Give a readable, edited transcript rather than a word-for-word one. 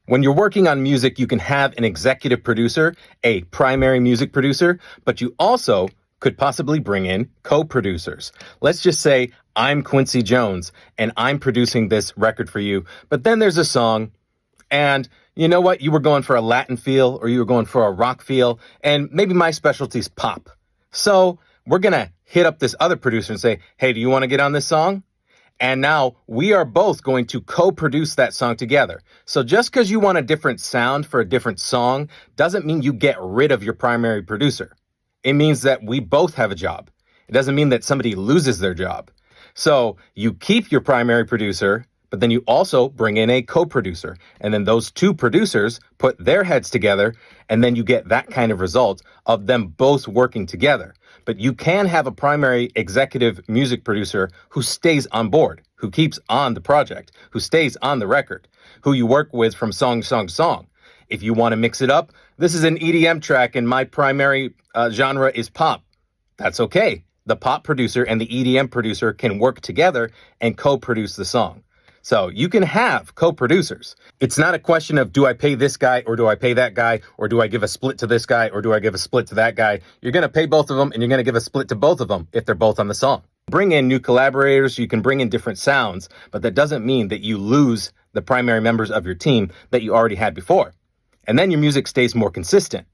When you're working on music, you can have an executive producer, a primary music producer, but you also could possibly bring in co-producers. Let's just say I'm Quincy Jones and I'm producing this record for you, but then there's a song and you know what? You were going for a Latin feel or you were going for a rock feel, and maybe my specialty's pop. So we're going to hit up this other producer and say, hey, do you want to get on this song? And now we are both going to co-produce that song together. So just because you want a different sound for a different song doesn't mean you get rid of your primary producer. It means that we both have a job. It doesn't mean that somebody loses their job. So you keep your primary producer, but then you also bring in a co-producer. And then those two producers put their heads together, and then you get that kind of result of them both working together. But you can have a primary executive music producer who stays on board, who keeps on the project, who stays on the record, who you work with from song to song to song. If you want to mix it up, this is an EDM track and my primary genre is pop. That's okay. The pop producer and the EDM producer can work together and co-produce the song. So you can have co-producers. It's not a question of do I pay this guy or do I pay that guy or do I give a split to this guy or do I give a split to that guy. You're going to pay both of them and you're going to give a split to both of them if they're both on the song. Bring in new collaborators. You can bring in different sounds, but that doesn't mean that you lose the primary members of your team that you already had before. And then your music stays more consistent.